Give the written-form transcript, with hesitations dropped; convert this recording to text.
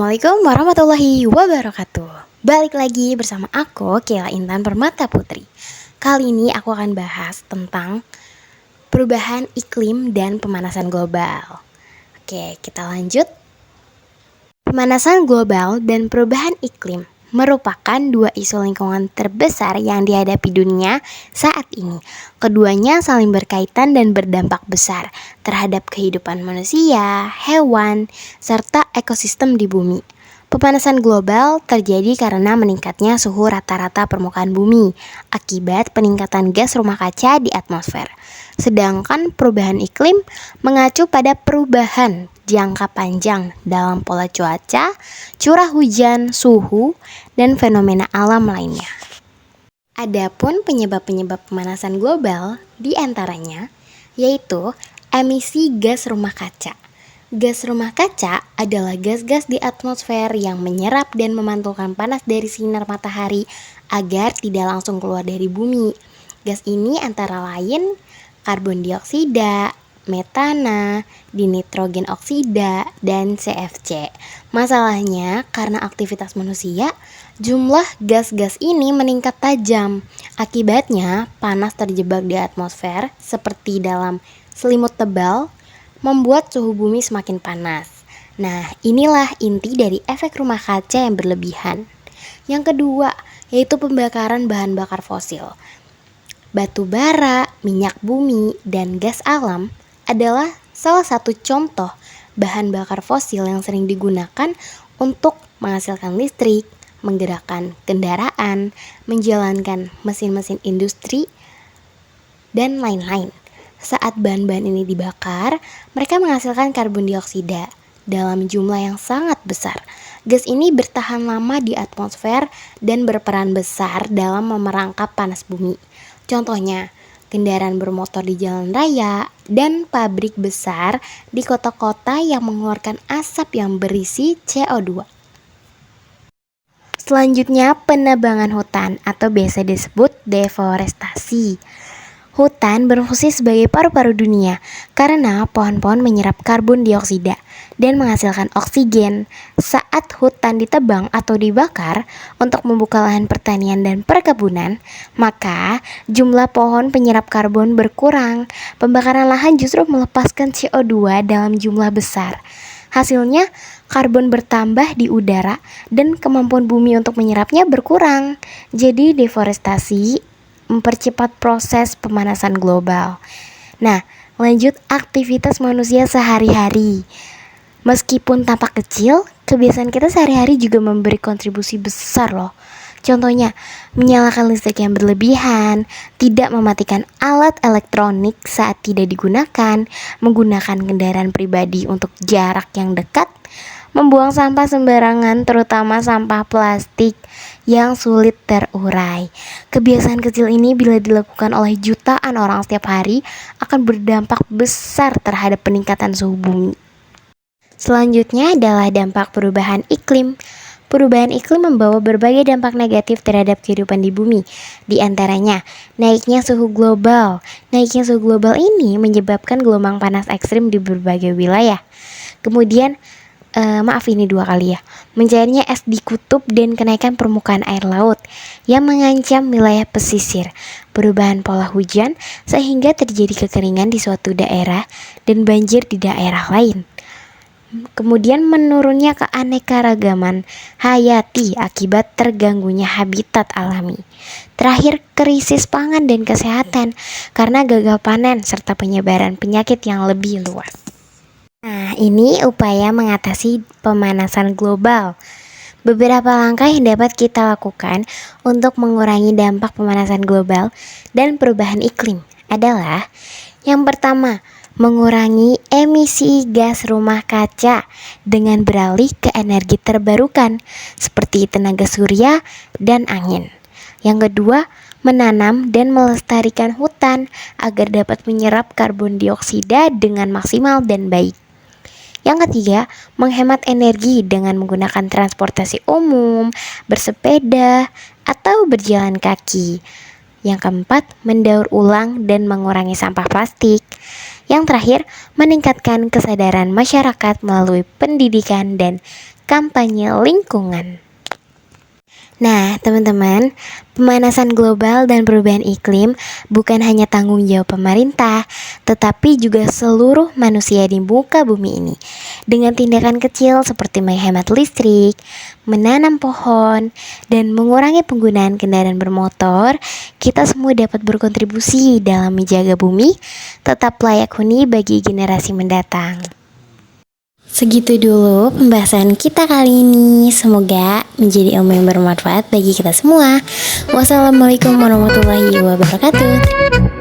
Assalamualaikum warahmatullahi wabarakatuh. Balik lagi bersama aku, Kela Intan Permata Putri. Kali ini aku akan bahas tentang perubahan iklim dan pemanasan global. Oke, kita lanjut. Pemanasan global dan perubahan iklim merupakan dua isu lingkungan terbesar yang dihadapi dunia saat ini. Keduanya saling berkaitan dan berdampak besar terhadap kehidupan manusia, hewan, serta ekosistem di bumi. Pemanasan global terjadi karena meningkatnya suhu rata-rata permukaan bumi akibat peningkatan gas rumah kaca di atmosfer. Sedangkan perubahan iklim mengacu pada perubahan jangka panjang dalam pola cuaca, curah hujan, suhu, dan fenomena alam lainnya. Adapun penyebab-penyebab pemanasan global diantaranya yaitu emisi gas rumah kaca. Gas rumah kaca adalah gas-gas di atmosfer yang menyerap dan memantulkan panas dari sinar matahari agar tidak langsung keluar dari bumi. Gas ini antara lain karbon dioksida, metana, dinitrogen oksida, dan CFC. Masalahnya, karena aktivitas manusia, jumlah gas-gas ini meningkat tajam. Akibatnya, panas terjebak di atmosfer seperti dalam selimut tebal, membuat suhu bumi semakin panas. Nah, inilah inti dari efek rumah kaca yang berlebihan. Yang kedua, yaitu pembakaran bahan bakar fosil. Batu bara, minyak bumi, dan gas alam adalah salah satu contoh bahan bakar fosil yang sering digunakan untuk menghasilkan listrik, menggerakkan kendaraan, menjalankan mesin-mesin industri, dan lain-lain. Saat bahan-bahan ini dibakar, mereka menghasilkan karbon dioksida dalam jumlah yang sangat besar. Gas ini bertahan lama di atmosfer dan berperan besar dalam memerangkap panas bumi. Contohnya, kendaraan bermotor di jalan raya dan pabrik besar di kota-kota yang mengeluarkan asap yang berisi CO2. Selanjutnya, penebangan hutan atau biasa disebut deforestasi. Hutan berfungsi sebagai paru-paru dunia karena pohon-pohon menyerap karbon dioksida dan menghasilkan oksigen. Saat hutan ditebang atau dibakar untuk membuka lahan pertanian dan perkebunan, maka jumlah pohon penyerap karbon berkurang. Pembakaran lahan justru melepaskan CO2 dalam jumlah besar. Hasilnya, karbon bertambah di udara dan kemampuan bumi untuk menyerapnya berkurang. Jadi deforestasi mempercepat proses pemanasan global. Nah, lanjut aktivitas manusia sehari-hari. Meskipun tampak kecil, kebiasaan kita sehari-hari juga memberi kontribusi besar loh. Contohnya, menyalakan listrik yang berlebihan, tidak mematikan alat elektronik saat tidak digunakan, menggunakan kendaraan pribadi untuk jarak yang dekat, membuang sampah sembarangan terutama sampah plastik yang sulit terurai. Kebiasaan kecil ini bila dilakukan oleh jutaan orang setiap hari akan berdampak besar terhadap peningkatan suhu bumi. Selanjutnya adalah dampak perubahan iklim. Perubahan iklim membawa berbagai dampak negatif terhadap kehidupan di bumi. Di antaranya, naiknya suhu global. Naiknya suhu global ini menyebabkan gelombang panas ekstrim di berbagai wilayah. Kemudian, ini dua kali ya, mencairnya es di kutub dan kenaikan permukaan air laut yang mengancam wilayah pesisir, perubahan pola hujan sehingga terjadi kekeringan di suatu daerah dan banjir di daerah lain. Kemudian menurunnya keanekaragaman hayati akibat terganggunya habitat alami. Terakhir, krisis pangan dan kesehatan karena gagal panen serta penyebaran penyakit yang lebih luas. Nah, ini upaya mengatasi pemanasan global. Beberapa langkah yang dapat kita lakukan untuk mengurangi dampak pemanasan global dan perubahan iklim adalah: yang pertama, mengurangi emisi gas rumah kaca dengan beralih ke energi terbarukan seperti tenaga surya dan angin. Yang kedua, menanam dan melestarikan hutan agar dapat menyerap karbon dioksida dengan maksimal dan baik. Yang ketiga, menghemat energi dengan menggunakan transportasi umum, bersepeda, atau berjalan kaki. Yang keempat, mendaur ulang dan mengurangi sampah plastik. Yang terakhir, meningkatkan kesadaran masyarakat melalui pendidikan dan kampanye lingkungan. Nah, teman-teman, pemanasan global dan perubahan iklim bukan hanya tanggung jawab pemerintah, tetapi juga seluruh manusia di muka bumi ini. Dengan tindakan kecil seperti menghemat listrik, menanam pohon, dan mengurangi penggunaan kendaraan bermotor, kita semua dapat berkontribusi dalam menjaga bumi tetap layak huni bagi generasi mendatang. Segitu dulu pembahasan kita kali ini. Semoga menjadi ilmu yang bermanfaat bagi kita semua. Wassalamualaikum warahmatullahi wabarakatuh.